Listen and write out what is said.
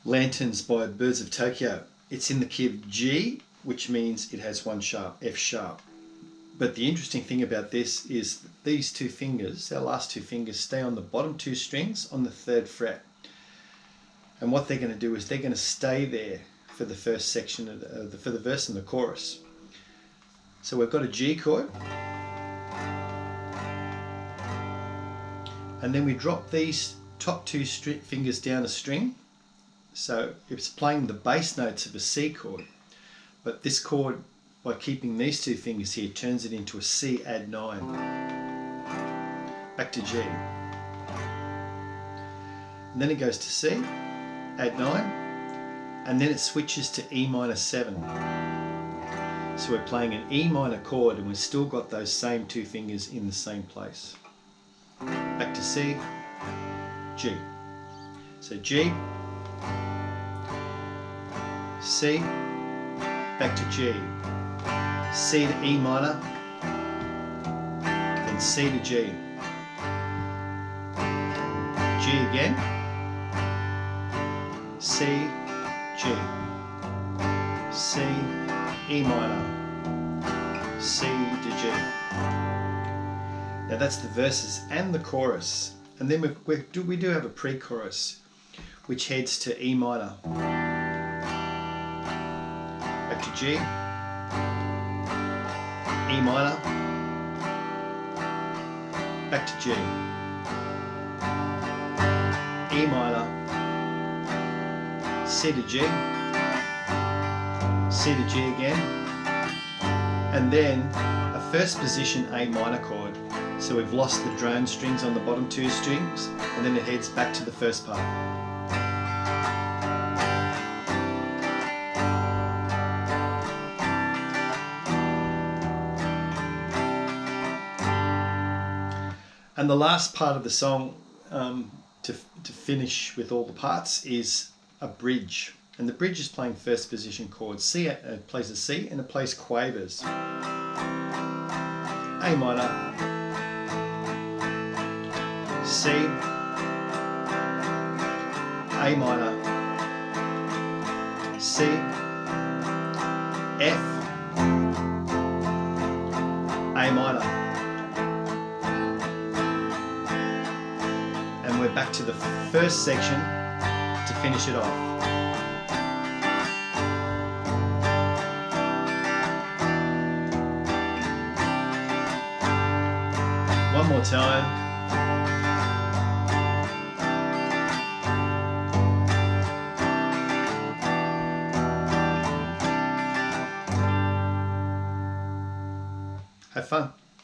Lanterns by Birds of Tokyo. It's in the key of G, which means it has one sharp, F sharp. But the interesting thing about this is that these two fingers, our last two fingers, stay on the bottom two strings on the 3rd fret. And what they're going to do is they're going to stay there for the first section of for the verse and the chorus. So we've got a G chord, and then we drop these top two fingers down a string. So it's playing the bass notes of a C chord, but this chord, by keeping these two fingers here, turns it into a C add 9. Back to G. And then it goes to C, add 9, and then it switches to E minor 7. So we're playing an E minor chord and we've still got those same two fingers in the same place. Back to C, G. So G, C, back to G. C to E minor, then C to G. G again, C, G, C, E minor, C to G. Now that's the verses and the chorus. And then we do have a pre-chorus which heads to E minor. Back to G, E minor, back to G, E minor, C to G, C to G again, and then a first position A minor chord. So we've lost the drone strings on the bottom two strings, and then it heads back to the first part. And the last part of the song, to finish with all the parts, is a bridge. And the bridge is playing first position chords. C plays a C and it plays quavers. A minor, C, A minor, C, F, A minor. And we're back to the first section to finish it off. One more time. Have fun.